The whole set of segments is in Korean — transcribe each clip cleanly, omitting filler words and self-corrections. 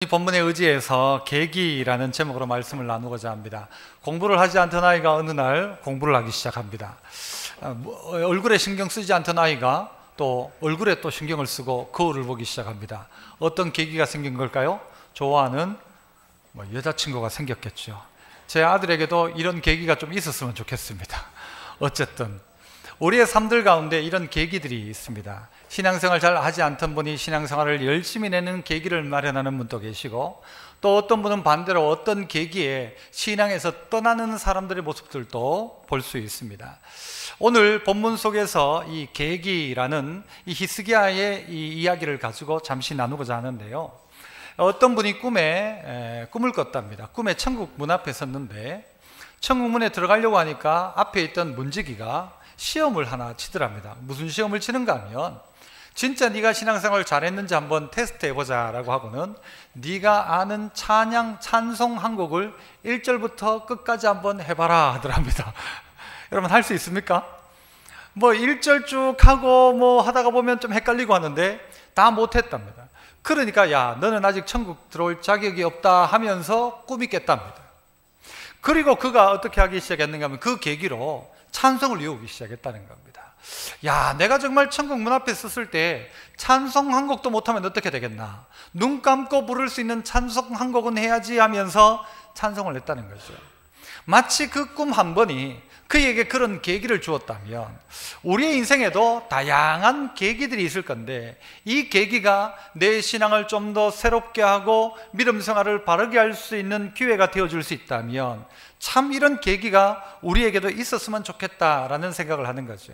이 본문에 의지해서 계기라는 제목으로 말씀을 나누고자 합니다. 공부를 하지 않던 아이가 어느 날 공부를 하기 시작합니다. 얼굴에 신경 쓰지 않던 아이가 또 얼굴에 또 신경을 쓰고 거울을 보기 시작합니다. 어떤 계기가 생긴 걸까요? 좋아하는 여자친구가 생겼겠죠. 제 아들에게도 이런 계기가 좀 있었으면 좋겠습니다. 어쨌든 우리의 삶들 가운데 이런 계기들이 있습니다. 신앙생활 잘 하지 않던 분이 신앙생활을 열심히 내는 계기를 마련하는 분도 계시고, 또 어떤 분은 반대로 어떤 계기에 신앙에서 떠나는 사람들의 모습들도 볼 수 있습니다. 오늘 본문 속에서 이 계기라는 이 히스기야의 이 이야기를 가지고 잠시 나누고자 하는데요. 어떤 분이 꿈을 꿨답니다. 꿈에 천국 문 앞에 섰는데 천국 문에 들어가려고 하니까 앞에 있던 문지기가 시험을 하나 치더랍니다. 무슨 시험을 치는가 하면, 진짜 네가 신앙생활 잘했는지 한번 테스트 해보자 라고 하고는 네가 아는 찬송 한 곡을 1절부터 끝까지 한번 해봐라 하더랍니다. 여러분, 할 수 있습니까? 1절 쭉 하고 하다가 보면 좀 헷갈리고 하는데 다 못했답니다. 그러니까 야, 너는 아직 천국 들어올 자격이 없다 하면서 꿈이 깼답니다. 그리고 그가 어떻게 하기 시작했는가 하면 그 계기로 찬송을 외우기 시작했다는 겁니다. 야, 내가 정말 천국 문 앞에 섰을 때 찬송 한 곡도 못하면 어떻게 되겠나, 눈 감고 부를 수 있는 찬송 한 곡은 해야지 하면서 찬송을 했다는 거죠. 마치 그 꿈 한 번이 그에게 그런 계기를 주었다면 우리의 인생에도 다양한 계기들이 있을 건데, 이 계기가 내 신앙을 좀 더 새롭게 하고 믿음 생활을 바르게 할 수 있는 기회가 되어줄 수 있다면 참 이런 계기가 우리에게도 있었으면 좋겠다라는 생각을 하는 거죠.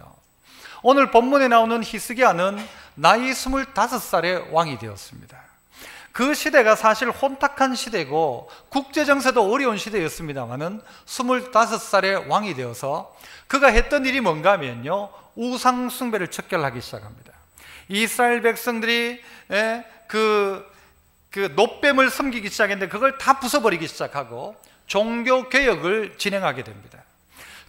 오늘 본문에 나오는 히스기야는 나이 25살의 왕이 되었습니다. 그 시대가 사실 혼탁한 시대고 국제정세도 어려운 시대였습니다마는 25살의 왕이 되어서 그가 했던 일이 뭔가 하면요, 우상 숭배를 척결하기 시작합니다. 이스라엘 백성들이 그 놋뱀을 섬기기 시작했는데 그걸 다 부숴버리기 시작하고 종교 개혁을 진행하게 됩니다.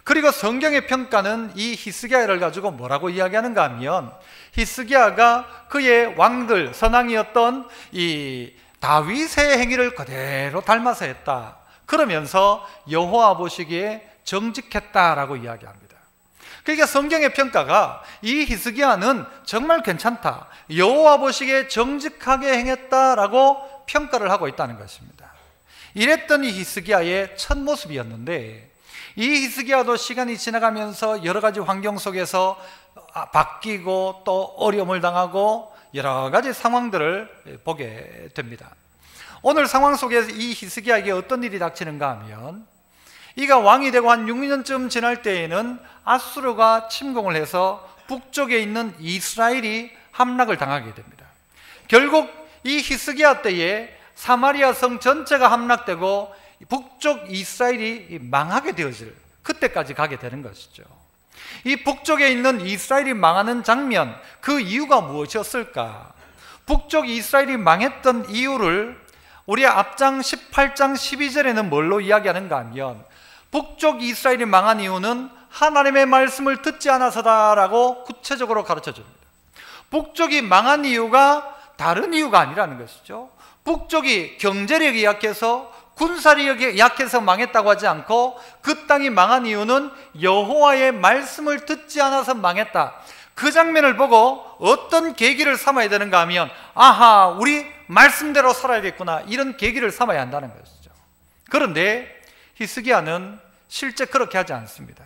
그리고 성경의 평가는 이 히스기야를 가지고 뭐라고 이야기하는가 하면, 히스기야가 그의 왕들 선왕이었던 이 다윗의 행위를 그대로 닮아서 했다, 그러면서 여호와 보시기에 정직했다라고 이야기합니다. 그러니까 성경의 평가가 이 히스기야는 정말 괜찮다, 여호와 보시기에 정직하게 행했다라고 평가를 하고 있다는 것입니다. 이랬던 이 히스기야의 첫 모습이었는데, 이 히스기야도 시간이 지나가면서 여러 가지 환경 속에서 바뀌고 또 어려움을 당하고 여러 가지 상황들을 보게 됩니다. 오늘 상황 속에서 이 히스기야에게 어떤 일이 닥치는가 하면, 이가 왕이 되고 한 6년쯤 지날 때에는 아수르가 침공을 해서 북쪽에 있는 이스라엘이 함락을 당하게 됩니다. 결국 이 히스기야 때에 사마리아 성 전체가 함락되고 북쪽 이스라엘이 망하게 되어질 그때까지 가게 되는 것이죠. 이 북쪽에 있는 이스라엘이 망하는 장면, 그 이유가 무엇이었을까? 북쪽 이스라엘이 망했던 이유를 우리 앞장 18장 12절에는 뭘로 이야기하는가 하면, 북쪽 이스라엘이 망한 이유는 하나님의 말씀을 듣지 않아서다라고 구체적으로 가르쳐 줍니다. 북쪽이 망한 이유가 다른 이유가 아니라는 것이죠. 북쪽이 경제력이 약해서 군사력이 약해서 망했다고 하지 않고, 그 땅이 망한 이유는 여호와의 말씀을 듣지 않아서 망했다. 그 장면을 보고 어떤 계기를 삼아야 되는가 하면, 아하, 우리 말씀대로 살아야겠구나, 이런 계기를 삼아야 한다는 것이죠. 그런데 히스기야는 실제 그렇게 하지 않습니다.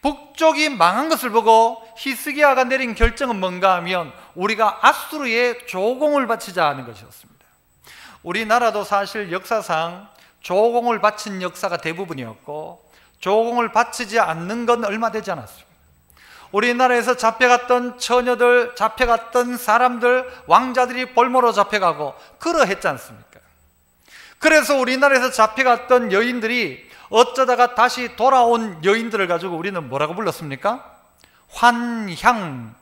북쪽이 망한 것을 보고 히스기야가 내린 결정은 뭔가 하면, 우리가 아수르에 조공을 바치자 하는 것이었습니다. 우리나라도 사실 역사상 조공을 바친 역사가 대부분이었고, 조공을 바치지 않는 건 얼마 되지 않았습니다. 우리나라에서 잡혀갔던 처녀들, 잡혀갔던 사람들, 왕자들이 볼모로 잡혀가고 그러했지 않습니까? 그래서 우리나라에서 잡혀갔던 여인들이 어쩌다가 다시 돌아온 여인들을 가지고 우리는 뭐라고 불렀습니까? 환향.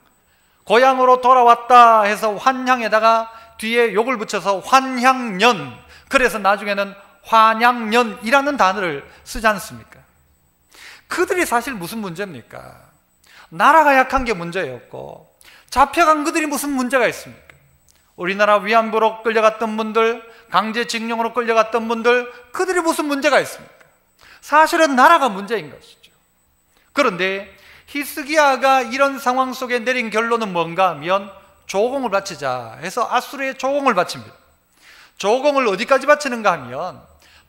고향으로 돌아왔다 해서 환향에다가 뒤에 욕을 붙여서 환향년, 그래서 나중에는 환양년이라는 단어를 쓰지 않습니까? 그들이 사실 무슨 문제입니까? 나라가 약한 게 문제였고, 잡혀간 그들이 무슨 문제가 있습니까? 우리나라 위안부로 끌려갔던 분들, 강제징용으로 끌려갔던 분들, 그들이 무슨 문제가 있습니까? 사실은 나라가 문제인 것이죠. 그런데 히스기야가 이런 상황 속에 내린 결론은 뭔가 하면 조공을 바치자 해서 아수르에 조공을 바칩니다. 조공을 어디까지 바치는가 하면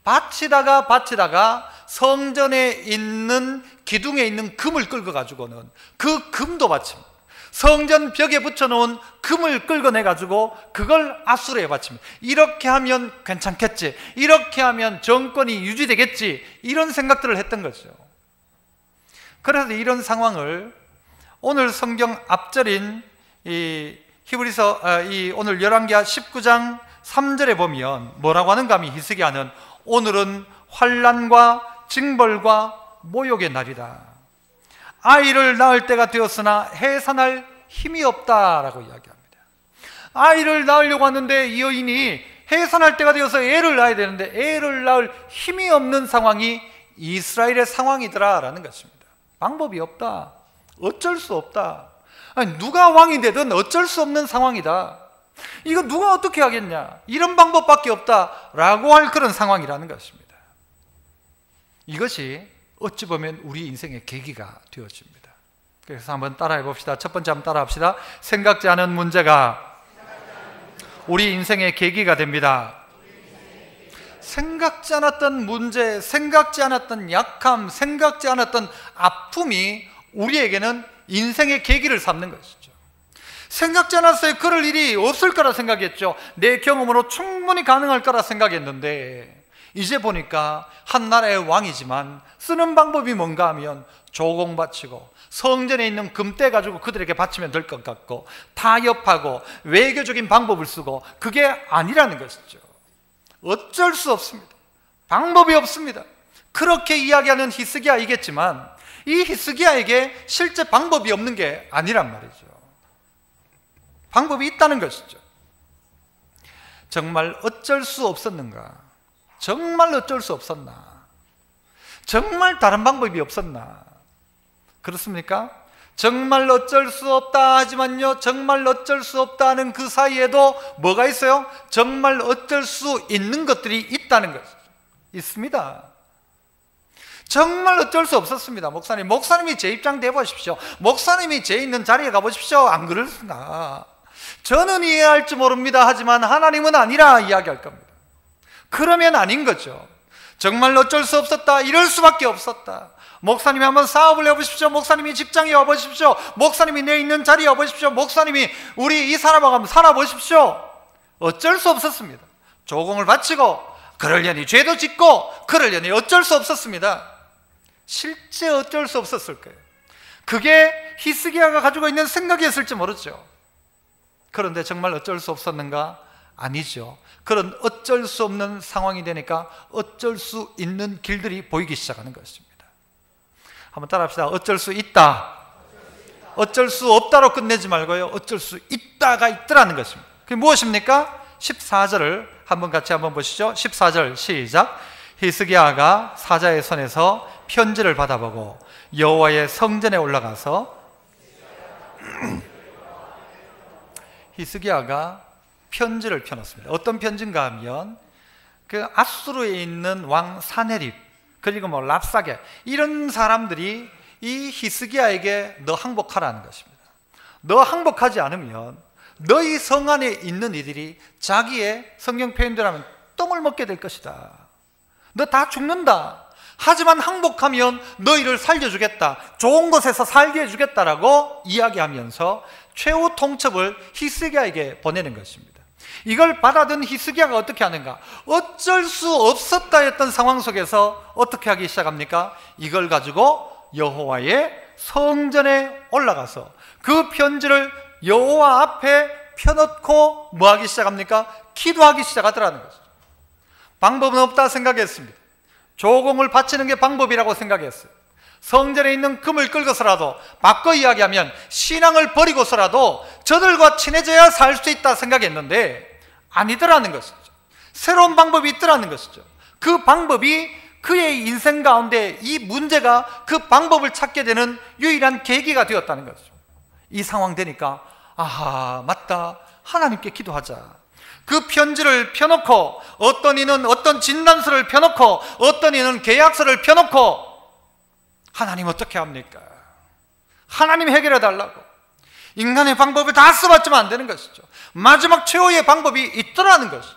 바치다가 성전에 있는 기둥에 있는 금을 끌고 가지고는 그 금도 바칩니다. 성전 벽에 붙여놓은 금을 끌어내 가지고 그걸 아수르에 바칩니다. 이렇게 하면 괜찮겠지, 이렇게 하면 정권이 유지되겠지, 이런 생각들을 했던 거죠. 그래서 이런 상황을 오늘 성경 앞절인 이 히브리서 오늘 열왕기하 19장 3절에 보면 뭐라고 하는가 하면 히스기야는 오늘은 환난과 징벌과 모욕의 날이다. 아이를 낳을 때가 되었으나 해산할 힘이 없다라고 이야기합니다. 아이를 낳으려고 하는데 이 여인이 해산할 때가 되어서 애를 낳아야 되는데 애를 낳을 힘이 없는 상황이 이스라엘의 상황이더라라는 것입니다. 방법이 없다, 어쩔 수 없다. 아니, 누가 왕이 되든 어쩔 수 없는 상황이다. 이거 누가 어떻게 하겠냐, 이런 방법밖에 없다라고 할 그런 상황이라는 것입니다. 이것이 어찌 보면 우리 인생의 계기가 되어집니다. 그래서 한번 따라해 봅시다. 첫 번째 한번 따라 합시다. 생각지 않은 문제가 우리 인생의 계기가 됩니다. 생각지 않았던 문제, 생각지 않았던 약함, 생각지 않았던 아픔이 우리에게는 인생의 계기를 삼는 것이죠. 생각지 않았어요. 그럴 일이 없을 거라 생각했죠. 내 경험으로 충분히 가능할 거라 생각했는데 이제 보니까 한 나라의 왕이지만 쓰는 방법이 뭔가 하면 조공 바치고 성전에 있는 금떼 가지고 그들에게 바치면 될 것 같고 타협하고 외교적인 방법을 쓰고, 그게 아니라는 것이죠. 어쩔 수 없습니다. 방법이 없습니다. 그렇게 이야기하는 히스기야이겠지만 이 히스기야에게 실제 방법이 없는 게 아니란 말이죠. 방법이 있다는 것이죠. 정말 어쩔 수 없었는가? 정말 어쩔 수 없었나? 정말 다른 방법이 없었나? 그렇습니까? 정말 어쩔 수 없다 하지만요, 정말 어쩔 수 없다는 그 사이에도 뭐가 있어요? 정말 어쩔 수 있는 것들이 있다는 것이죠. 있습니다. 정말 어쩔 수 없었습니다. 목사님이 제 입장 대보십시오. 목사님이 제 있는 자리에 가보십시오. 안 그럴까? 저는 이해할지 모릅니다. 하지만 하나님은 아니라 이야기할 겁니다. 그러면 아닌 거죠. 정말 어쩔 수 없었다, 이럴 수밖에 없었다. 목사님이 한번 사업을 해보십시오. 목사님이 직장에 와보십시오. 목사님이 내 있는 자리에 와보십시오. 목사님이 우리 이 사람하고 한번 살아보십시오. 어쩔 수 없었습니다. 조공을 바치고 그러려니 죄도 짓고 그러려니 어쩔 수 없었습니다. 실제 어쩔 수 없었을 거예요. 그게 히스기야가 가지고 있는 생각이었을지 모르죠. 그런데 정말 어쩔 수 없었는가? 아니죠. 그런 어쩔 수 없는 상황이 되니까 어쩔 수 있는 길들이 보이기 시작하는 것입니다. 한번 따라합시다. 어쩔 수 있다. 어쩔 수 없다로 끝내지 말고요, 어쩔 수 있다가 있더라는 것입니다. 그게 무엇입니까? 14절을 같이 한번 보시죠. 14절 시작. 히스기야가 사자의 손에서 편지를 받아보고 여호와의 성전에 올라가서 히스기야가 편지를 펴놓습니다. 어떤 편지인가 하면 그 아수르에 있는 왕 사네립, 그리고 뭐 랍사게, 이런 사람들이 이 히스기야에게 너 항복하라는 것입니다. 너 항복하지 않으면 너희 성 안에 있는 이들이 자기의 성경 표현대로 하면 똥을 먹게 될 것이다. 너 다 죽는다. 하지만 항복하면 너희를 살려주겠다, 좋은 곳에서 살게 해주겠다라고 이야기하면서 최후 통첩을 히스기야에게 보내는 것입니다. 이걸 받아든 히스기야가 어떻게 하는가? 어쩔 수 없었다 했던 상황 속에서 어떻게 하기 시작합니까? 이걸 가지고 여호와의 성전에 올라가서 그 편지를 여호와 앞에 펴놓고 뭐 하기 시작합니까? 기도하기 시작하더라는 거죠. 방법은 없다 생각했습니다. 조공을 바치는 게 방법이라고 생각했어요. 성전에 있는 금을 끌고서라도, 바꿔 이야기하면 신앙을 버리고서라도 저들과 친해져야 살 수 있다 생각했는데 아니더라는 것이죠. 새로운 방법이 있더라는 것이죠. 그 방법이 그의 인생 가운데 이 문제가 그 방법을 찾게 되는 유일한 계기가 되었다는 거죠. 이 상황 되니까 아하, 맞다, 하나님께 기도하자. 그 편지를 펴놓고, 어떤 이는 어떤 진단서를 펴놓고, 어떤 이는 계약서를 펴놓고, 하나님 어떻게 합니까? 하나님 해결해 달라고. 인간의 방법을 다 써봤지만 안 되는 것이죠. 마지막 최후의 방법이 있더라는 것이죠.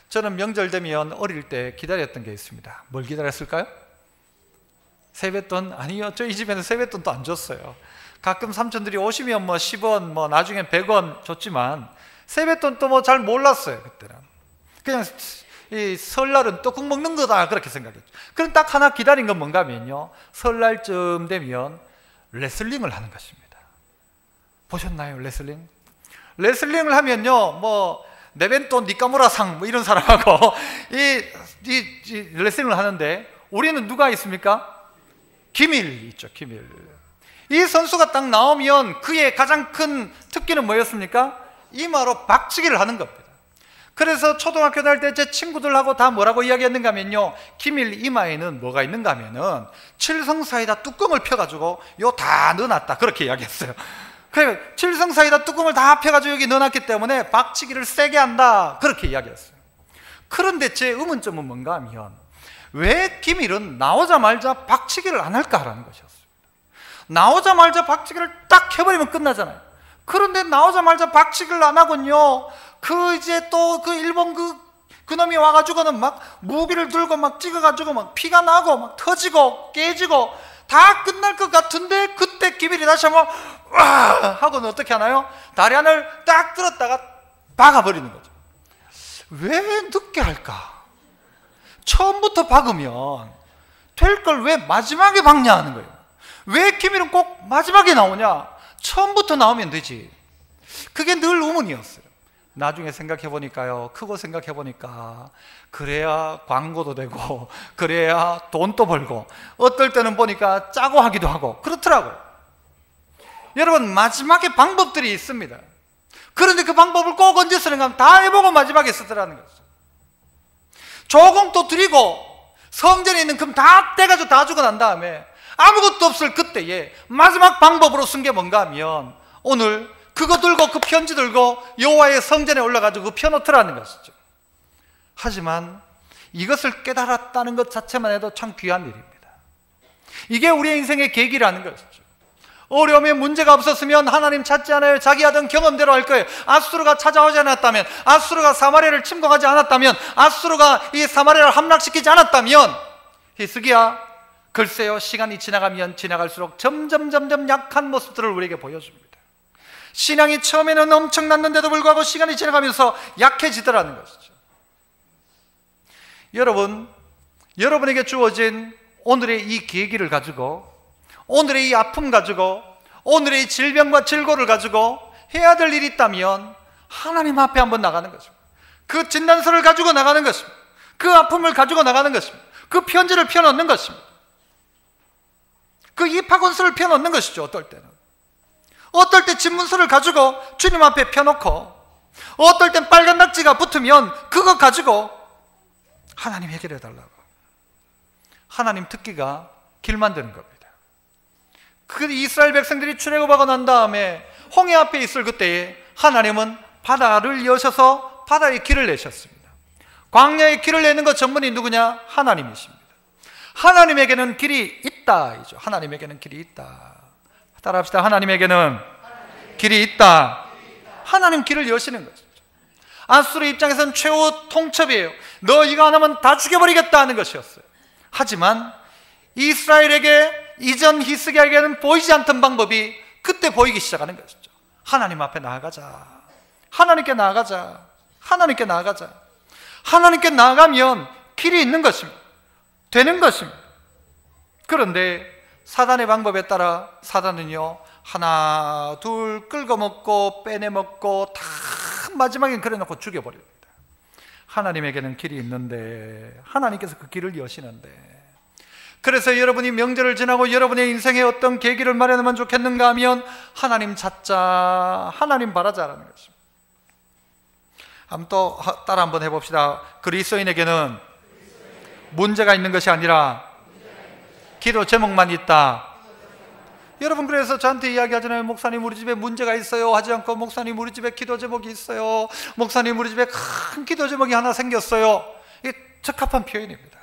저는 명절 되면 어릴 때 기다렸던 게 있습니다. 뭘 기다렸을까요? 세뱃돈? 아니요, 저희 집에는 세뱃돈도 안 줬어요. 가끔 삼촌들이 오시면 뭐 10원, 뭐 나중엔 100원 줬지만 세뱃돈도 뭐 잘 몰랐어요. 그때는 그냥 이 설날은 떡국 먹는 거다 그렇게 생각했죠. 그럼 딱 하나 기다린 건 뭔가 하면요, 설날쯤 되면 레슬링을 하는 것입니다. 보셨나요? 레슬링? 레슬링을 하면요, 뭐 네벤토 니카무라상 뭐 이런 사람하고 이 레슬링을 하는데, 우리는 누가 있습니까? 기밀 있죠. 기밀. 이 선수가 딱 나오면 그의 가장 큰 특기는 뭐였습니까? 이마로 박치기를 하는 겁니다. 그래서 초등학교 다닐 때 제 친구들하고 다 뭐라고 이야기했는가 하면요, 기밀 이마에는 뭐가 있는가 하면은 칠성사이다 뚜껑을 펴가지고 요 다 넣어놨다 그렇게 이야기했어요. 그래, 칠성사이다 뚜껑을 다 펴가지고 여기 넣어놨기 때문에 박치기를 세게 한다 그렇게 이야기했어요. 그런데 제 의문점은 뭔가 하면, 왜 기밀은 나오자마자 박치기를 안 할까라는 것이었어요. 나오자마자 박치기를 딱 해버리면 끝나잖아요. 그런데 나오자마자 박치기를 안 하군요. 이제 또 일본 그놈이 와가지고는 막 무기를 들고 막 찍어가지고 막 피가 나고 막 터지고 깨지고 다 끝날 것 같은데, 그때 기밀이 다시 한번 와 하고는 어떻게 하나요? 다리 하나를 딱 들었다가 박아버리는 거죠. 왜 늦게 할까? 처음부터 박으면 될 걸 왜 마지막에 박냐 하는 거예요. 왜 기밀은 꼭 마지막에 나오냐? 처음부터 나오면 되지. 그게 늘 의문이었어요. 나중에 생각해 보니까요, 크고 생각해 보니까 그래야 광고도 되고 그래야 돈도 벌고, 어떨 때는 보니까 짜고 하기도 하고 그렇더라고요. 여러분, 마지막에 방법들이 있습니다. 그런데 그 방법을 꼭 언제 쓰는가 하면 다 해보고 마지막에 쓰더라는 거죠. 조금 또 드리고 성전에 있는 금 다 떼가지고 다 주고 난 다음에 아무것도 없을 그때에 마지막 방법으로 쓴 게 뭔가 하면, 오늘 그거 들고 그 편지 들고 여호와의 성전에 올라가지고 펴놓더라는 것이죠. 하지만 이것을 깨달았다는 것 자체만 해도 참 귀한 일입니다. 이게 우리의 인생의 계기라는 것이죠. 어려움에 문제가 없었으면 하나님 찾지 않아요. 자기 하던 경험대로 할 거예요. 아수르가 찾아오지 않았다면, 아수르가 사마리아를 침공하지 않았다면, 아수르가 이 사마리아를 함락시키지 않았다면, 히스기야, 글쎄요, 시간이 지나가면 지나갈수록 점점 약한 모습들을 우리에게 보여줍니다. 신앙이 처음에는 엄청났는데도 불구하고 시간이 지나가면서 약해지더라는 것이죠. 여러분, 여러분에게 주어진 오늘의 이 계기를 가지고, 오늘의 이 아픔 가지고, 오늘의 이 질병과 질고를 가지고 해야 될 일이 있다면 하나님 앞에 한번 나가는 것입니다. 그 진단서를 가지고 나가는 것입니다. 그 아픔을 가지고 나가는 것입니다. 그 편지를 펴놓는 것입니다. 그 입학원서를 펴놓는 것이죠. 어떨 때는 어떨 때 집문서를 가지고 주님 앞에 펴놓고, 어떨 땐 빨간 낙지가 붙으면 그거 가지고 하나님 해결해 달라고. 하나님 특기가 길 만드는 겁니다. 그 이스라엘 백성들이 출애굽하고 난 다음에 홍해 앞에 있을 그때에 하나님은 바다를 여셔서 바다의 길을 내셨습니다. 광야의 길을 내는 것 전문이 누구냐? 하나님이십니다. 하나님에게는 길이 있다 이죠. 하나님에게는 길이 있다. 따라합시다. 하나님에게는 길이 있다. 하나님 길을 여시는 것이죠. 아수르 입장에서는 최후 통첩이에요. 너 이거 안 하면 다 죽여버리겠다 하는 것이었어요. 하지만 이스라엘에게, 이전 히스기야에게는 보이지 않던 방법이 그때 보이기 시작하는 것이죠. 하나님 앞에 나아가자. 하나님께 나아가자. 하나님께 나아가자. 하나님께 나아가면 길이 있는 것입니다. 되는 것입니다. 그런데 사단의 방법에 따라 사단은요, 하나 둘 긁어먹고 빼내먹고 다 마지막엔 그래놓고 죽여버립니다. 하나님에게는 길이 있는데, 하나님께서 그 길을 여시는데, 그래서 여러분이 명절을 지나고 여러분의 인생에 어떤 계기를 마련하면 좋겠는가 하면 하나님 찾자, 하나님 바라자라는 것입니다. 한번 또 따라 한번 해봅시다. 그리스도인에게는 문제가 있는 것이 아니라 기도 제목만 있다. 여러분, 그래서 저한테 이야기하잖아요. 목사님, 우리 집에 문제가 있어요 하지 않고, 목사님, 우리 집에 기도 제목이 있어요, 목사님, 우리 집에 큰 기도 제목이 하나 생겼어요. 이게 적합한 표현입니다.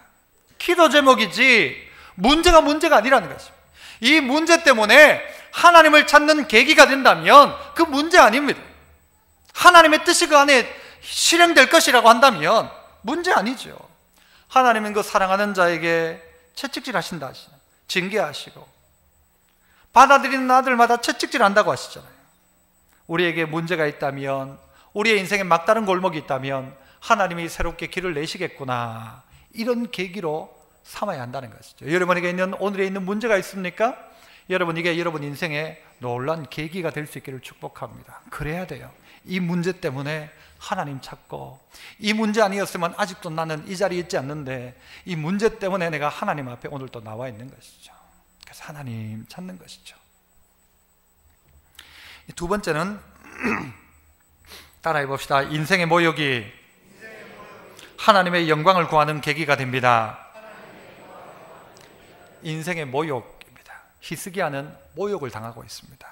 기도 제목이지 문제가 아니라는 것입니다. 이 문제 때문에 하나님을 찾는 계기가 된다면 그 문제 아닙니다. 하나님의 뜻이 그 안에 실행될 것이라고 한다면 문제 아니죠. 하나님은 그 사랑하는 자에게 채찍질 하신다 하시잖아요. 징계하시고 받아들이는 아들마다 채찍질 한다고 하시잖아요. 우리에게 문제가 있다면, 우리의 인생에 막다른 골목이 있다면 하나님이 새롭게 길을 내시겠구나, 이런 계기로 삼아야 한다는 것이죠. 여러분에게 있는, 오늘에 있는 문제가 있습니까? 여러분, 이게 여러분 인생에 놀란 계기가 될 수 있기를 축복합니다. 그래야 돼요. 이 문제 때문에 하나님 찾고, 이 문제 아니었으면 아직도 나는 이 자리에 있지 않는데 이 문제 때문에 내가 하나님 앞에 오늘 또 나와 있는 것이죠. 그래서 하나님 찾는 것이죠. 두 번째는 따라해 봅시다. 인생의 모욕이 하나님의 영광을 구하는 계기가 됩니다. 인생의 모욕입니다. 히스기야는 모욕을 당하고 있습니다.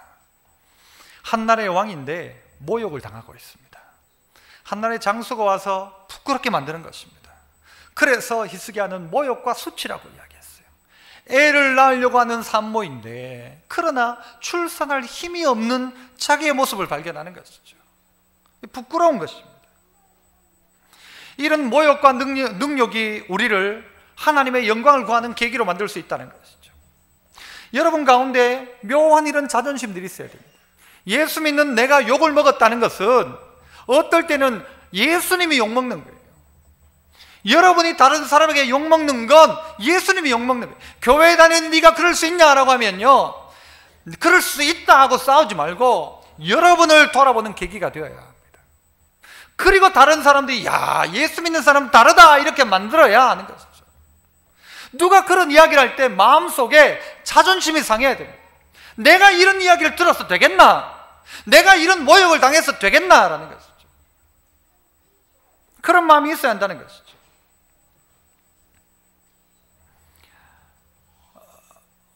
한나라의 왕인데 모욕을 당하고 있습니다. 한나라의 장수가 와서 부끄럽게 만드는 것입니다. 그래서 히스기야는 모욕과 수치라고 이야기했어요. 애를 낳으려고 하는 산모인데 그러나 출산할 힘이 없는 자기의 모습을 발견하는 것이죠. 부끄러운 것입니다. 이런 모욕과 능력이 우리를 하나님의 영광을 구하는 계기로 만들 수 있다는 것이죠. 여러분 가운데 묘한 이런 자존심들이 있어야 됩니다. 예수 믿는 내가 욕을 먹었다는 것은 어떨 때는 예수님이 욕먹는 거예요. 여러분이 다른 사람에게 욕먹는 건 예수님이 욕먹는 거예요. 교회 다니는 네가 그럴 수 있냐라고 하면요, 그럴 수 있다 하고 싸우지 말고 여러분을 돌아보는 계기가 되어야 합니다. 그리고 다른 사람들이 야, 예수 믿는 사람은 다르다 이렇게 만들어야 하는 것이죠. 누가 그런 이야기를 할 때 마음속에 자존심이 상해야 됩니다. 내가 이런 이야기를 들어서 되겠나? 내가 이런 모욕을 당해서 되겠나라는 것이죠. 그런 마음이 있어야 한다는 것이죠.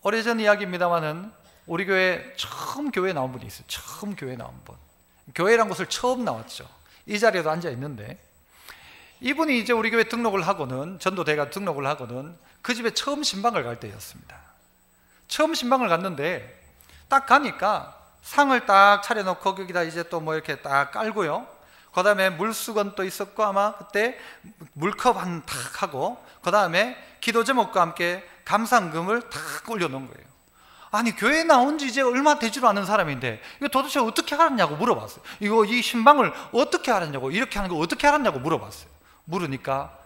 오래전 이야기입니다만은 우리 교회 처음 교회에 나온 분이 있어요. 처음 교회에 나온 분. 교회란 곳을 처음 나왔죠. 이 자리에도 앉아 있는데 이분이 이제 우리 교회 등록을 하고는, 전도대가 등록을 하고는 그 집에 처음 신방을 갈 때였습니다. 처음 신방을 갔는데 딱 가니까 상을 딱 차려놓고 거기다 이제 또 뭐 이렇게 딱 깔고요. 그 다음에 물수건 또 있었고 아마 그때 물컵 한 탁 하고 그 다음에 기도 제목과 함께 감상금을 탁 올려놓은 거예요. 아니, 교회에 나온 지 이제 얼마 되지도 않은 사람인데 이거 도대체 어떻게 알았냐고 물어봤어요. 이거 이 신방을 어떻게 알았냐고, 이렇게 하는 거 어떻게 알았냐고 물어봤어요. 물으니까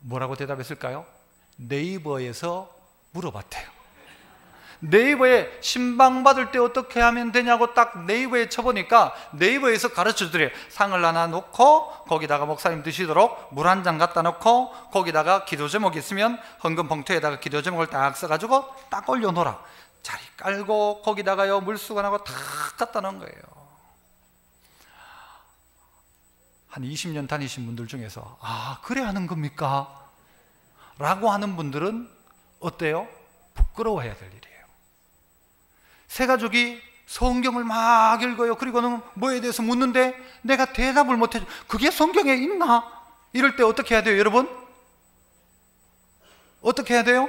뭐라고 대답했을까요? 네이버에서 물어봤대요. 네이버에 신방 받을 때 어떻게 하면 되냐고 딱 네이버에 쳐보니까 네이버에서 가르쳐주더래요. 상을 하나 놓고 거기다가 목사님 드시도록 물 한 잔 갖다 놓고 거기다가 기도 제목이 있으면 헌금 봉투에다가 기도 제목을 딱 써가지고 딱 올려놓으라. 자리 깔고 거기다가요 물수건하고 딱 갖다 놓은 거예요. 한 20년 다니신 분들 중에서 아, 그래 하는 겁니까? 라고 하는 분들은 어때요? 부끄러워해야 될 일이에요. 새 가족이 성경을 막 읽어요. 그리고는 뭐에 대해서 묻는데 내가 대답을 못해줘. 그게 성경에 있나? 이럴 때 어떻게 해야 돼요, 여러분? 어떻게 해야 돼요?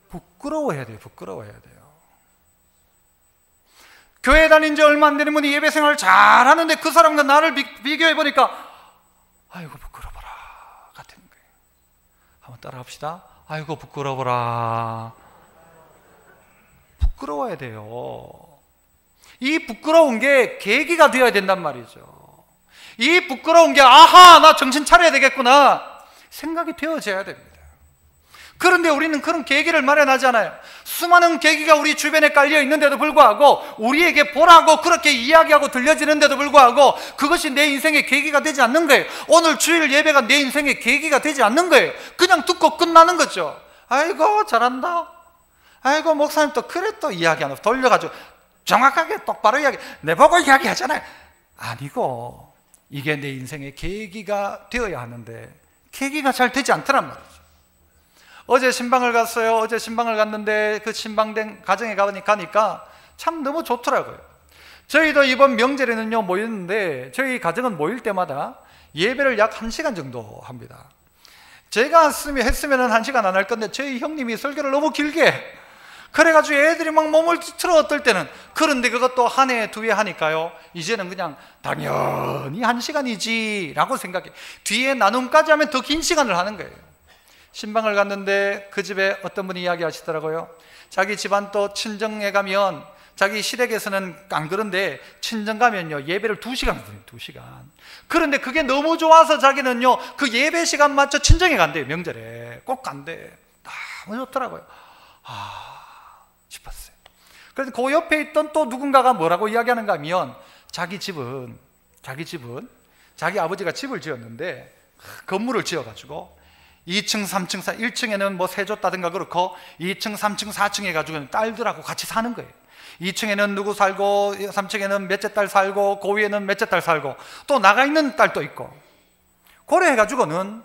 부끄러워해야 돼요. 부끄러워해야 돼요. 교회 다닌 지 얼마 안 되는 분이 예배 생활을 잘하는데 그 사람과 나를 비교해보니까 아이고 부끄러워라 같은 거예요. 한번 따라 합시다. 아이고 부끄러워라. 부끄러워야 돼요. 이 부끄러운 게 계기가 되어야 된단 말이죠. 이 부끄러운 게 아하, 나 정신 차려야 되겠구나 생각이 되어져야 됩니다. 그런데 우리는 그런 계기를 마련하잖아요. 수많은 계기가 우리 주변에 깔려 있는데도 불구하고 우리에게 보라고 그렇게 이야기하고 들려지는데도 불구하고 그것이 내 인생의 계기가 되지 않는 거예요. 오늘 주일 예배가 내 인생의 계기가 되지 않는 거예요. 그냥 듣고 끝나는 거죠. 아이고 잘한다, 아이고 목사님 또 그래 또 이야기 하나 돌려가지고 정확하게 똑바로 이야기 내보고 이야기하잖아요. 아니고 이게 내 인생의 계기가 되어야 하는데 계기가 잘 되지 않더란 말이죠. 어제 신방을 갔어요. 어제 신방을 갔는데 그 신방된 가정에 가니까 참 너무 좋더라고요. 저희도 이번 명절에는요 모였는데 저희 가정은 모일 때마다 예배를 약 1시간 정도 합니다. 제가 했으면 1시간 안 할 건데 저희 형님이 설교를 너무 길게 그래가지고 애들이 막 몸을 틀어 어떨 때는. 그런데 그것도 한 해, 2회 하니까요 이제는 그냥 당연히 1시간이지 라고 생각해. 뒤에 나눔까지 하면 더 긴 시간을 하는 거예요. 신방을 갔는데 그 집에 어떤 분이 이야기하시더라고요. 자기 집안 또 친정에 가면, 자기 시댁에서는 안 그런데 친정 가면요 예배를 2시간 드려요. 2시간. 그런데 그게 너무 좋아서 자기는요 그 예배 시간 맞춰 친정에 간대요. 명절에 꼭 간대. 너무 좋더라고요. 싶었어요. 그래서 그 옆에 있던 또 누군가가 뭐라고 이야기하는가 하면 자기 집은 자기 아버지가 집을 지었는데 건물을 지어가지고 2층, 3층, 1층에는 뭐 세줬다든가 그렇고 2층, 3층, 4층 해가지고 딸들하고 같이 사는 거예요. 2층에는 누구 살고 3층에는 몇째 딸 살고 그 위에는 몇째 딸 살고 또 나가 있는 딸도 있고. 그래 해가지고는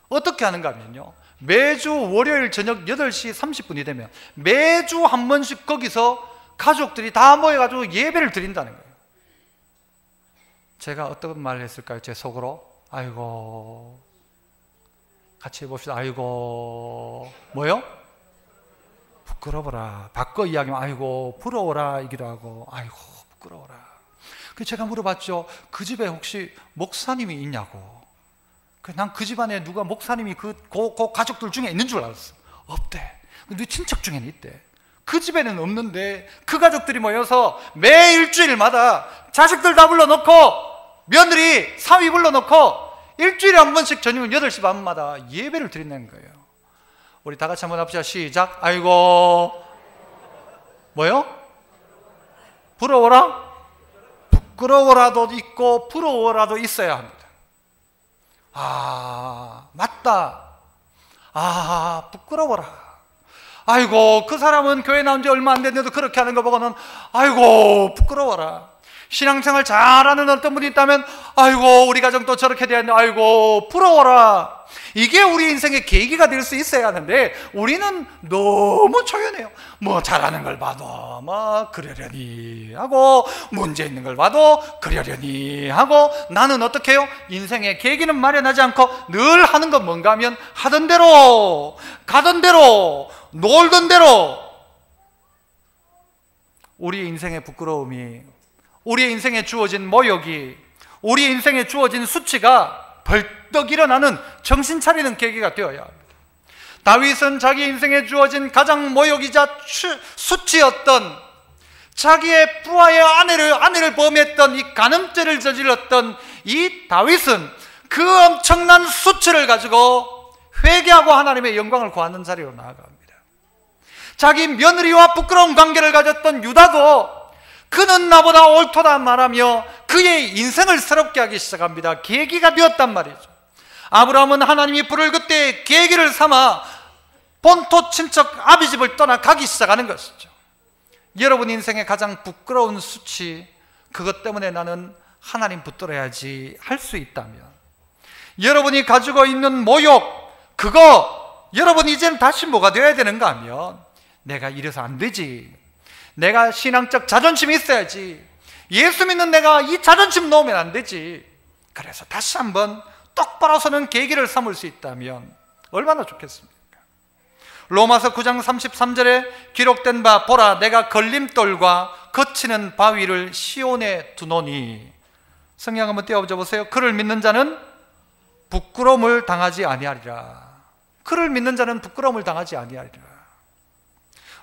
어떻게 하는가 하면요 매주 월요일 저녁 8시 30분이 되면 매주 한 번씩 거기서 가족들이 다 모여가지고 예배를 드린다는 거예요. 제가 어떤 말을 했을까요? 제 속으로 아이고, 같이 해봅시다. 아이고, 뭐요? 부끄러워라. 바꿔 이야기하면 아이고 부러워라 이기도 하고 아이고 부끄러워라. 그래서 제가 물어봤죠. 그 집에 혹시 목사님이 있냐고. 난 그 집안에 누가 목사님이 그 가족들 중에 있는 줄 알았어. 없대. 근데 친척 중에는 있대. 그 집에는 없는데 그 가족들이 모여서 매 일주일마다 자식들 다 불러놓고 며느리 사위 불러놓고 일주일에 한 번씩 저녁 8시 반마다 예배를 드린다는 거예요. 우리 다 같이 한번 합시다. 시작. 아이고, 뭐요? 부러워라? 부끄러워라도 있고 부러워라도 있어야 합니다. 맞다. 부끄러워라. 아이고, 그 사람은 교회 나온 지 얼마 안 됐는데도 그렇게 하는 거 보고는 아이고 부끄러워라. 신앙생활 잘하는 어떤 분이 있다면 아이고 우리 가정도 저렇게 돼야 하는데 아이고 부러워라. 이게 우리 인생의 계기가 될 수 있어야 하는데 우리는 너무 초연해요. 뭐 잘하는 걸 봐도 뭐 그러려니 하고 문제 있는 걸 봐도 그러려니 하고 나는 어떻게 해요? 인생의 계기는 마련하지 않고 늘 하는 건 뭔가 하면 하던 대로 가던 대로 놀던 대로. 우리 인생의 부끄러움이, 우리의 인생에 주어진 모욕이, 우리 인생에 주어진 수치가 벌떡 일어나는 정신 차리는 계기가 되어야 합니다. 다윗은 자기 인생에 주어진 가장 모욕이자 수치였던 자기의 부하의 아내를 범했던 이 간음죄를 저질렀던 이 다윗은 그 엄청난 수치를 가지고 회개하고 하나님의 영광을 구하는 자리로 나아갑니다. 자기 며느리와 부끄러운 관계를 가졌던 유다도 그는 나보다 옳도다 말하며 그의 인생을 새롭게 하기 시작합니다. 계기가 되었단 말이죠. 아브라함은 하나님이 부를 그때 계기를 삼아 본토 친척 아비집을 떠나 가기 시작하는 것이죠. 여러분 인생의 가장 부끄러운 수치, 그것 때문에 나는 하나님 붙들어야지 할 수 있다면, 여러분이 가지고 있는 모욕, 그거 여러분 이제는 다시 뭐가 되어야 되는가 하면 내가 이래서 안 되지, 내가 신앙적 자존심이 있어야지, 예수 믿는 내가 이 자존심 놓으면 안 되지, 그래서 다시 한번 똑바로 서는 계기를 삼을 수 있다면 얼마나 좋겠습니까? 로마서 9장 33절에 기록된 바 보라 내가 걸림돌과 거치는 바위를 시온에 두노니. 성경 한번 띄워줘 보세요. 그를 믿는 자는 부끄러움을 당하지 아니하리라. 그를 믿는 자는 부끄러움을 당하지 아니하리라.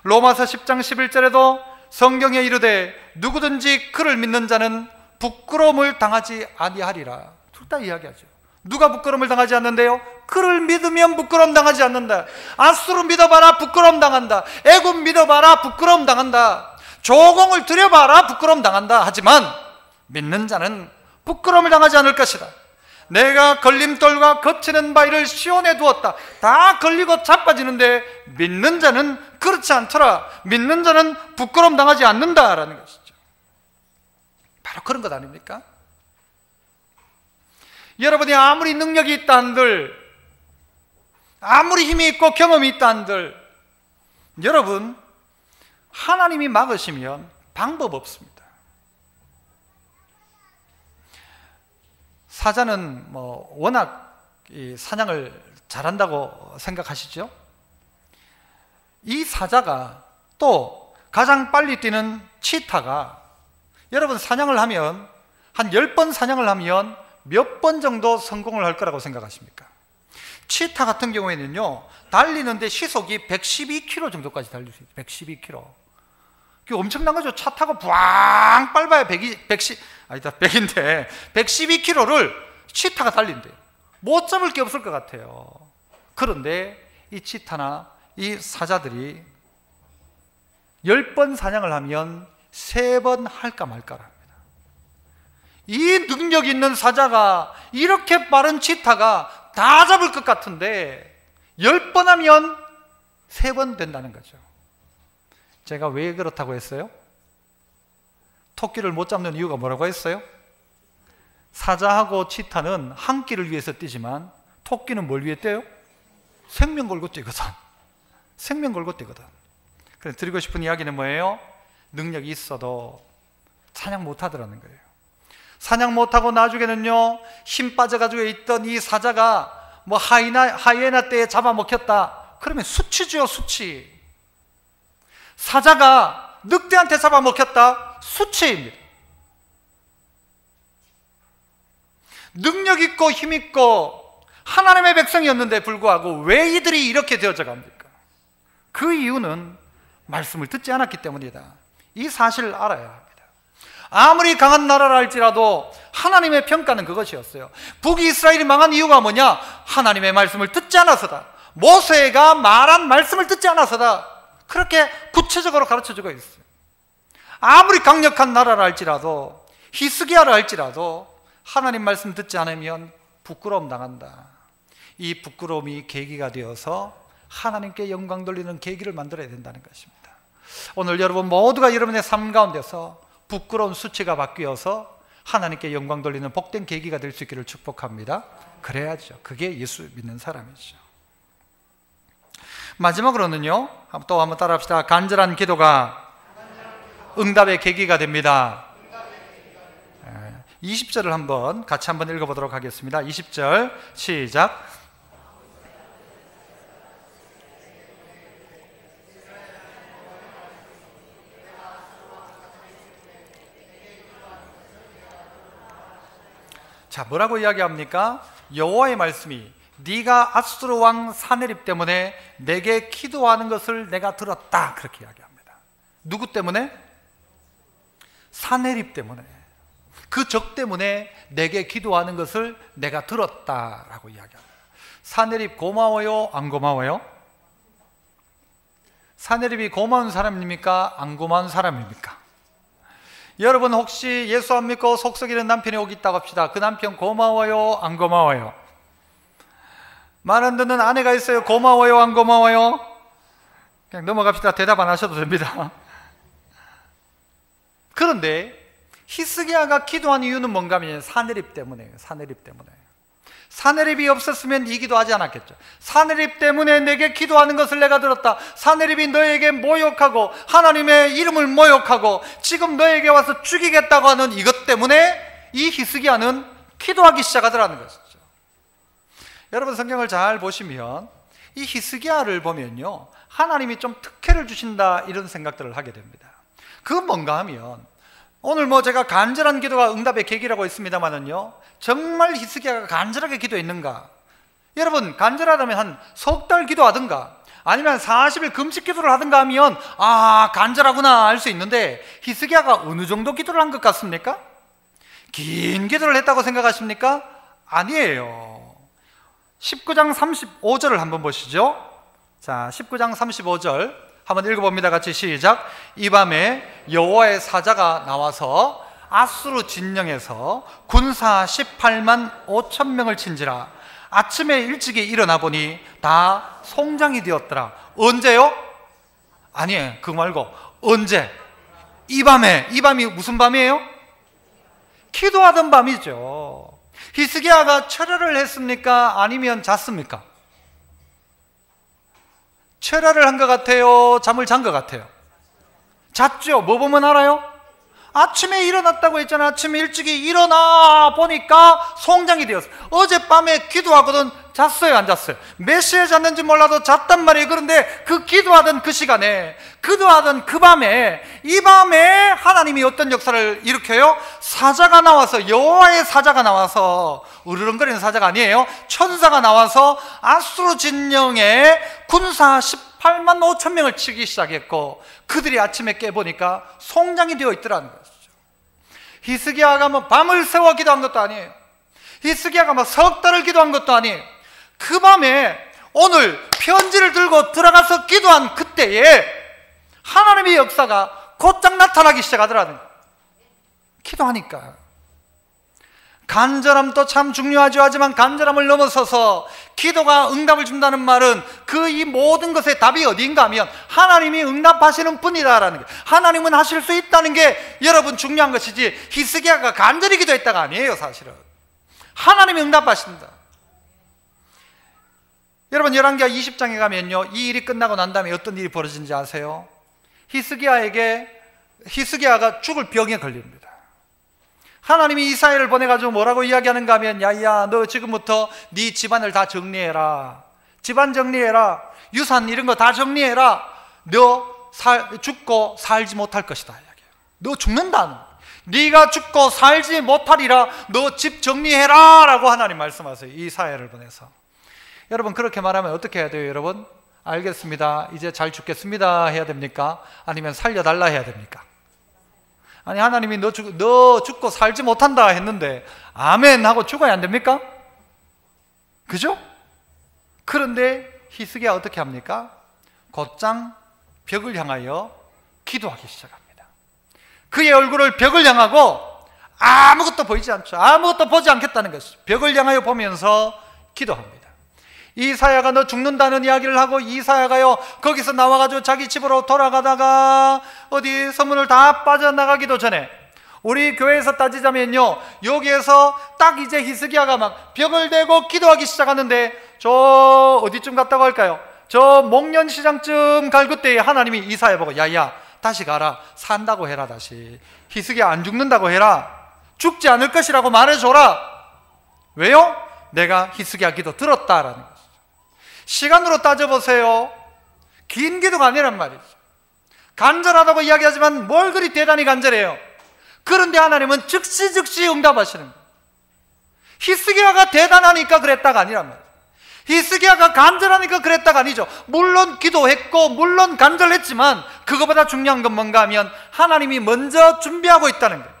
로마서 10장 11절에도 성경에 이르되 누구든지 그를 믿는 자는 부끄러움을 당하지 아니하리라. 둘 다 이야기하죠. 누가 부끄러움을 당하지 않는데요? 그를 믿으면 부끄러움 당하지 않는다. 아수르 믿어봐라 부끄러움 당한다. 애굽 믿어봐라 부끄러움 당한다. 조공을 들여봐라 부끄러움 당한다. 하지만 믿는 자는 부끄러움을 당하지 않을 것이다. 내가 걸림돌과 거치는 바위를 시온에 두었다. 다 걸리고 자빠지는데 믿는 자는 그렇지 않더라. 믿는 자는 부끄러움 당하지 않는다라는 것이죠. 바로 그런 것 아닙니까? 여러분이 아무리 능력이 있다 한들 아무리 힘이 있고 경험이 있다 한들 여러분, 하나님이 막으시면 방법 없습니다. 사자는 워낙 이 사냥을 잘한다고 생각하시죠? 이 사자가 또 가장 빨리 뛰는 치타가, 여러분 사냥을 하면 한 10번 사냥을 하면 몇 번 정도 성공을 할 거라고 생각하십니까? 치타 같은 경우에는요, 달리는데 시속이 112km 정도까지 달릴 수 있어요. 112km. 그게 엄청난 거죠. 차 타고 부앙 밟아야 112km를 치타가 달린대요. 못 잡을 게 없을 것 같아요. 그런데 이 치타나 이 사자들이 10번 사냥을 하면 3번 할까 말까랍니다. 이 능력 있는 사자가 이렇게 빠른 치타가 다 잡을 것 같은데 10번 하면 3번 된다는 거죠. 제가 왜 그렇다고 했어요? 토끼를 못 잡는 이유가 뭐라고 했어요? 사자하고 치타는 한 끼를 위해서 뛰지만 토끼는 뭘 위해 뛰어요? 생명 걸고 뛰거든. 생명 걸고 뛰거든. 그래서 드리고 싶은 이야기는 뭐예요? 능력이 있어도 사냥 못 하더라는 거예요. 사냥 못하고 나중에는요, 힘 빠져가지고 있던 이 사자가 하이에나 떼에 잡아먹혔다. 그러면 수치죠, 수치. 사자가 늑대한테 잡아먹혔다. 수치입니다. 능력 있고 힘 있고 하나님의 백성이었는데 불구하고 왜 이들이 이렇게 되어져 갑니까? 그 이유는 말씀을 듣지 않았기 때문이다. 이 사실을 알아야 합니다. 아무리 강한 나라라 할지라도 하나님의 평가는 그것이었어요. 북이스라엘이 망한 이유가 뭐냐? 하나님의 말씀을 듣지 않아서다. 모세가 말한 말씀을 듣지 않아서다. 그렇게 구체적으로 가르쳐주고 있어요. 아무리 강력한 나라라 할지라도, 히스기야라 할지라도 하나님 말씀 듣지 않으면 부끄러움 당한다. 이 부끄러움이 계기가 되어서 하나님께 영광 돌리는 계기를 만들어야 된다는 것입니다. 오늘 여러분 모두가 여러분의 삶 가운데서 부끄러운 수치가 바뀌어서 하나님께 영광 돌리는 복된 계기가 될 수 있기를 축복합니다. 그래야죠. 그게 예수 믿는 사람이죠. 마지막으로는요, 또 한번 따라합시다. 간절한 기도가 응답의 계기가 됩니다. 20절을 한번 같이 한번 읽어보도록 하겠습니다. 20절 시작. 자, 뭐라고 이야기합니까? 여호와의 말씀이 네가 아수르 왕 사네립 때문에 내게 기도하는 것을 내가 들었다. 그렇게 이야기합니다. 누구 때문에? 사네립 때문에. 그 적 때문에 내게 기도하는 것을 내가 들었다라고 이야기합니다. 사네립 고마워요? 안 고마워요? 사네립이 고마운 사람입니까? 안 고마운 사람입니까? 여러분 혹시 예수 안 믿고 속썩이는 남편이 오기 있다고 합시다. 그 남편 고마워요? 안 고마워요? 말 안 듣는 아내가 있어요. 고마워요? 안 고마워요? 그냥 넘어갑시다. 대답 안 하셔도 됩니다. 그런데 히스기야가 기도한 이유는 뭔가 하면 사네립 때문에요. 사네립 때문에. 사네립이 없었으면 이 기도하지 않았겠죠. 사네립 때문에 내게 기도하는 것을 내가 들었다. 사네립이 너에게 모욕하고 하나님의 이름을 모욕하고 지금 너에게 와서 죽이겠다고 하는 이것 때문에 이 히스기야는 기도하기 시작하더라는 것이죠. 여러분 성경을 잘 보시면 이 히스기야를 보면요, 하나님이 좀 특혜를 주신다 이런 생각들을 하게 됩니다. 그건 뭔가 하면 오늘 제가 간절한 기도가 응답의 계기라고 했습니다만은요, 정말 히스기야가 간절하게 기도했는가? 여러분 간절하다면 한 석 달 기도하든가 아니면 40일 금식 기도를 하든가 하면 간절하구나 알 수 있는데, 히스기야가 어느 정도 기도를 한 것 같습니까? 긴 기도를 했다고 생각하십니까? 아니에요. 19장 35절을 한번 보시죠. 자, 19장 35절 한번 읽어봅니다. 같이 시작. 이 밤에 여호와의 사자가 나와서 아수르 진영에서 군사 18만 5천 명을 친지라. 아침에 일찍이 일어나 보니 다 송장이 되었더라. 언제요? 아니에요. 그거 말고 언제? 이 밤에. 이 밤이 무슨 밤이에요? 기도하던 밤이죠. 히스기야가 철회를 했습니까? 아니면 잤습니까? 철야를 한 것 같아요? 잠을 잔 것 같아요? 잤죠? 뭐 보면 알아요? 아침에 일어났다고 했잖아요. 아침에 일찍이 일어나 보니까 송장이 되었어요. 어젯밤에 기도하거든 잤어요? 안 잤어요? 몇 시에 잤는지 몰라도 잤단 말이에요. 그런데 그 기도하던 그 시간에, 기도하던 그 밤에, 이 밤에 하나님이 어떤 역사를 일으켜요? 사자가 나와서, 여호와의 사자가 나와서, 으르렁거리는 사자가 아니에요. 천사가 나와서 아수르 진영의 군사 18만 5천 명을 치기 시작했고, 그들이 아침에 깨보니까 송장이 되어 있더라는 것이죠. 히스기야가 뭐 밤을 새워 기도한 것도 아니에요. 히스기야가 뭐 석 달을 기도한 것도 아니에요. 그 밤에 오늘 편지를 들고 들어가서 기도한 그때에 하나님의 역사가 곧장 나타나기 시작하더라는 거예요. 기도하니까. 간절함도 참 중요하죠. 하지만 간절함을 넘어서서 기도가 응답을 준다는 말은 그 이 모든 것의 답이 어디인가 하면 하나님이 응답하시는 분이다라는 거예요. 하나님은 하실 수 있다는 게 여러분 중요한 것이지, 히스기야가 간절히 기도했다가 아니에요. 사실은 하나님이 응답하신다. 여러분 열왕기하 20장에 가면요, 이 일이 끝나고 난 다음에 어떤 일이 벌어진지 아세요? 히스기야가 죽을 병에 걸립니다. 하나님이 이사야를 보내가지고 뭐라고 이야기하는가 하면, 야야 너 지금부터 네 집안을 다 정리해라. 집안 정리해라. 유산 이런 거 다 정리해라. 너 죽고 살지 못할 것이다 이야기해요. 너 죽는다는 거예요. 네가 죽고 살지 못하리라. 너 집 정리해라 라고 하나님 말씀하세요. 이사야를 보내서. 여러분 그렇게 말하면 어떻게 해야 돼요? 여러분 알겠습니다, 이제 잘 죽겠습니다 해야 됩니까? 아니면 살려달라 해야 됩니까? 아니 하나님이 너 죽고 살지 못한다 했는데 아멘 하고 죽어야 안 됩니까? 그죠? 그런데 히스기야 어떻게 합니까? 곧장 벽을 향하여 기도하기 시작합니다. 그의 얼굴을 벽을 향하고 아무것도 보이지 않죠. 아무것도 보지 않겠다는 것이죠. 벽을 향하여 보면서 기도합니다. 이사야가 너 죽는다는 이야기를 하고, 이사야가요 거기서 나와가지고 자기 집으로 돌아가다가 어디 서문을 다 빠져나가기도 전에, 우리 교회에서 따지자면요, 여기에서 딱 이제 히스기야가 막 벽을 대고 기도하기 시작하는데, 저 어디쯤 갔다고 할까요? 저 목련시장쯤 갈 그때에 하나님이 이사야 보고, 야야 다시 가라. 산다고 해라. 다시 히스기야 안 죽는다고 해라. 죽지 않을 것이라고 말해줘라. 왜요? 내가 히스기야 기도 들었다라는 거죠. 시간으로 따져보세요. 긴 기도가 아니란 말이죠. 간절하다고 이야기하지만 뭘 그리 대단히 간절해요. 그런데 하나님은 즉시 응답하시는 거예요. 히스기야가 대단하니까 그랬다가 아니란 말이에요. 히스기야가 간절하니까 그랬다가 아니죠. 물론 기도했고 물론 간절했지만 그거보다 중요한 건 뭔가 하면 하나님이 먼저 준비하고 있다는 거예요.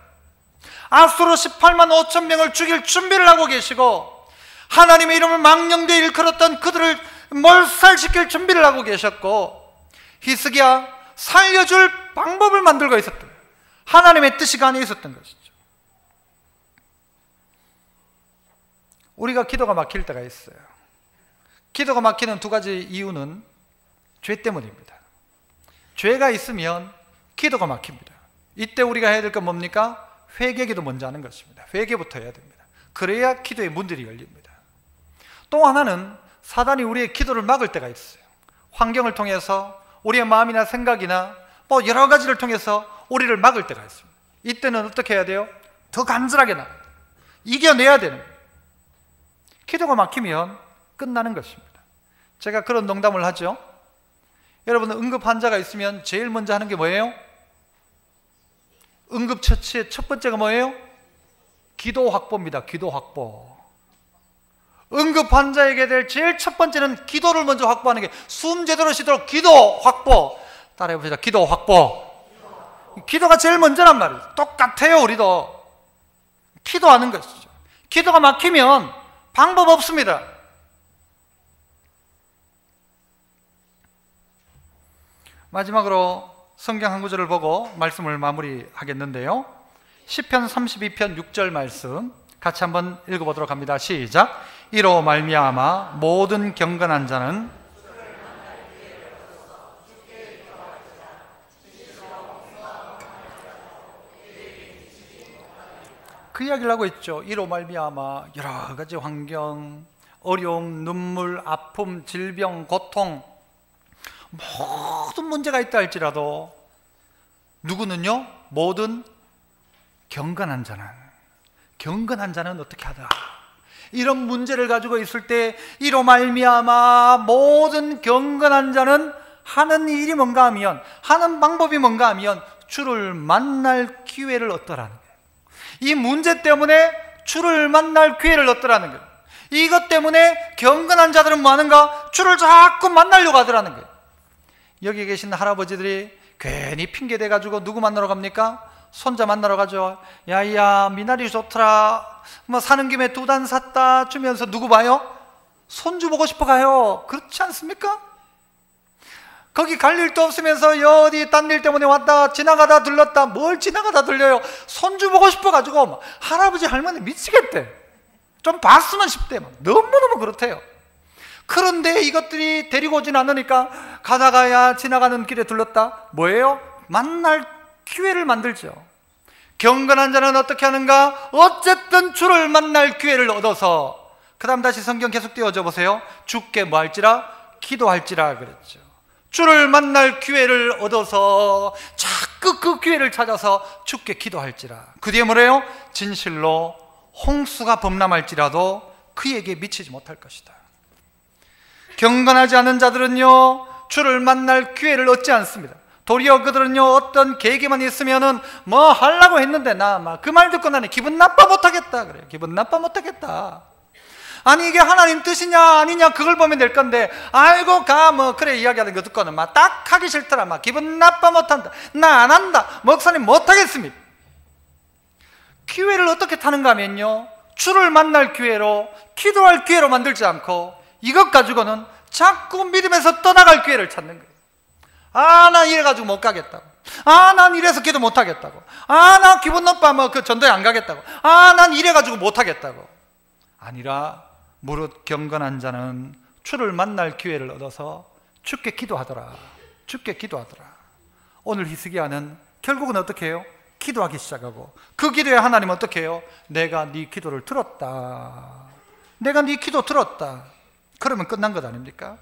아수르 18만 5천 명을 죽일 준비를 하고 계시고, 하나님의 이름을 망령되이 일컬었던 그들을 몰살시킬 준비를 하고 계셨고, 히스기야 살려줄 방법을 만들고 있었던 거예요. 하나님의 뜻이 그 안에 있었던 것이죠. 우리가 기도가 막힐 때가 있어요. 기도가 막히는 두 가지 이유는 죄 때문입니다. 죄가 있으면 기도가 막힙니다. 이때 우리가 해야 될 건 뭡니까? 회개기도 먼저 하는 것입니다. 회개부터 해야 됩니다. 그래야 기도의 문들이 열립니다. 또 하나는 사단이 우리의 기도를 막을 때가 있어요. 환경을 통해서, 우리의 마음이나 생각이나 뭐 여러 가지를 통해서 우리를 막을 때가 있습니다. 이때는 어떻게 해야 돼요? 더 간절하게 이겨내야 되는 거예요. 기도가 막히면 끝나는 것입니다. 제가 그런 농담을 하죠. 여러분 응급 환자가 있으면 제일 먼저 하는 게 뭐예요? 응급처치의 첫 번째가 뭐예요? 기도 확보입니다. 기도 확보. 응급 환자에게 될 제일 첫 번째는 기도를 먼저 확보하는 게, 숨 제대로 쉬도록 기도 확보. 따라해보시죠. 기도 확보. 기도가 제일 먼저란 말이에요. 똑같아요. 우리도 기도하는 것이죠. 기도가 막히면 방법 없습니다. 마지막으로 성경 한 구절을 보고 말씀을 마무리하겠는데요, 시편 32편 6절 말씀 같이 한번 읽어보도록 합니다. 시작. 이로 말미암아 모든 경건한 자는 그 이야기를 하고 있죠. 이로 말미암아 여러 가지 환경, 어려움, 눈물, 아픔, 질병, 고통, 모든 문제가 있다 할지라도 누구는요? 모든 경건한 자는 어떻게 하더라? 이런 문제를 가지고 있을 때 이로 말미암아 모든 경건한 자는 하는 일이 뭔가 하면, 하는 방법이 뭔가 하면 주를 만날 기회를 얻더라는 거예요. 이 문제 때문에 주를 만날 기회를 얻더라는 거예요. 이것 때문에 경건한 자들은 뭐 하는가? 주를 자꾸 만나려고 하더라는 거예요. 여기 계신 할아버지들이 괜히 핑계 대가지고 누구 만나러 갑니까? 손자 만나러 가죠. 야야 미나리 좋더라, 뭐 사는 김에 2단 샀다 주면서 누구 봐요? 손주 보고 싶어 가요. 그렇지 않습니까? 거기 갈 일도 없으면서 어디 딴 일 때문에 왔다 지나가다 들렀다. 뭘 지나가다 들려요? 손주 보고 싶어 가지고 막 할아버지 할머니 미치겠대. 좀 봤으면 싶대. 막 너무너무 그렇대요. 그런데 이것들이 데리고 오진 않으니까 가다가야 지나가는 길에 들렀다. 뭐예요? 만날 기회를 만들죠. 경건한 자는 어떻게 하는가? 어쨌든 주를 만날 기회를 얻어서, 그 다음 다시 성경 계속 띄워줘 보세요. 주께 뭐 할지라? 기도할지라 그랬죠. 주를 만날 기회를 얻어서 자꾸 그 기회를 찾아서 주께 기도할지라. 그 뒤에 뭐래요? 진실로 홍수가 범람할지라도 그에게 미치지 못할 것이다. 경건하지 않은 자들은요, 주를 만날 기회를 얻지 않습니다. 도리어 그들은요, 어떤 계기만 있으면은 뭐 하려고 했는데 나 막 그 말 듣고 나는 기분 나빠 못하겠다 그래요. 기분 나빠 못하겠다. 아니 이게 하나님 뜻이냐 아니냐 그걸 보면 될 건데, 아이고 가 뭐 그래 이야기하는 거 듣고는 막 딱 하기 싫더라, 막 기분 나빠 못한다, 나 안 한다, 목사님 못하겠습니다. 기회를 어떻게 타는가 하면요, 주를 만날 기회로, 기도할 기회로 만들지 않고 이것 가지고는 자꾸 믿음에서 떠나갈 기회를 찾는 거예요. 아, 나 이래가지고 못 가겠다고. 아, 난 이래서 기도 못 하겠다고. 아, 나 기분 나빠 뭐 그 전도에 안 가겠다고. 아, 난 이래가지고 못 하겠다고. 아니라 무릇 경건한 자는 주를 만날 기회를 얻어서 주께 기도하더라. 주께 기도하더라. 오늘 히스기야는 결국은 어떻게 해요? 기도하기 시작하고, 그 기도에 하나님은 어떻게 해요? 내가 네 기도를 들었다. 내가 네 기도 들었다. 그러면 끝난 것 아닙니까?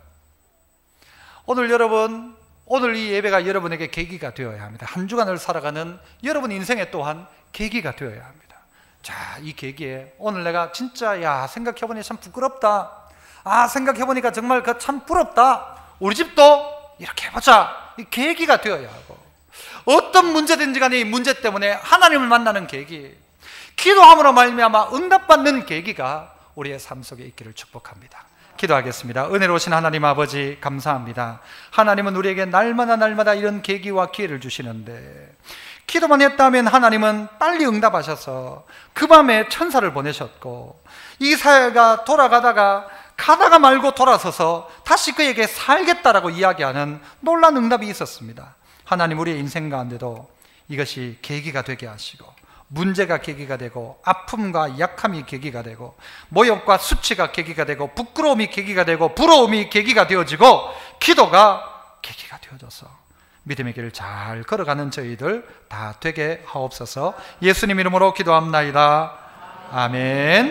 오늘 여러분, 오늘 이 예배가 여러분에게 계기가 되어야 합니다. 한 주간을 살아가는 여러분 인생에 또한 계기가 되어야 합니다. 자, 이 계기에 오늘 내가 진짜 생각해보니 참 부끄럽다. 아, 생각해보니까 정말 그 참 부럽다. 우리 집도 이렇게 해보자. 이 계기가 되어야 하고, 어떤 문제든지 간에 이 문제 때문에 하나님을 만나는 계기, 기도함으로 말미암아 응답받는 계기가 우리의 삶 속에 있기를 축복합니다. 기도하겠습니다. 은혜로우신 하나님 아버지 감사합니다. 하나님은 우리에게 날마다 이런 계기와 기회를 주시는데, 기도만 했다면 하나님은 빨리 응답하셔서 그 밤에 천사를 보내셨고, 이 사회가 가다가 말고 돌아서서 다시 그에게 살겠다라고 이야기하는 놀라운 응답이 있었습니다. 하나님, 우리의 인생 가운데도 이것이 계기가 되게 하시고, 문제가 계기가 되고, 아픔과 약함이 계기가 되고, 모욕과 수치가 계기가 되고, 부끄러움이 계기가 되고, 부러움이 계기가 되어지고, 기도가 계기가 되어져서 믿음의 길을 잘 걸어가는 저희들 다 되게 하옵소서. 예수님 이름으로 기도합나이다. 아멘.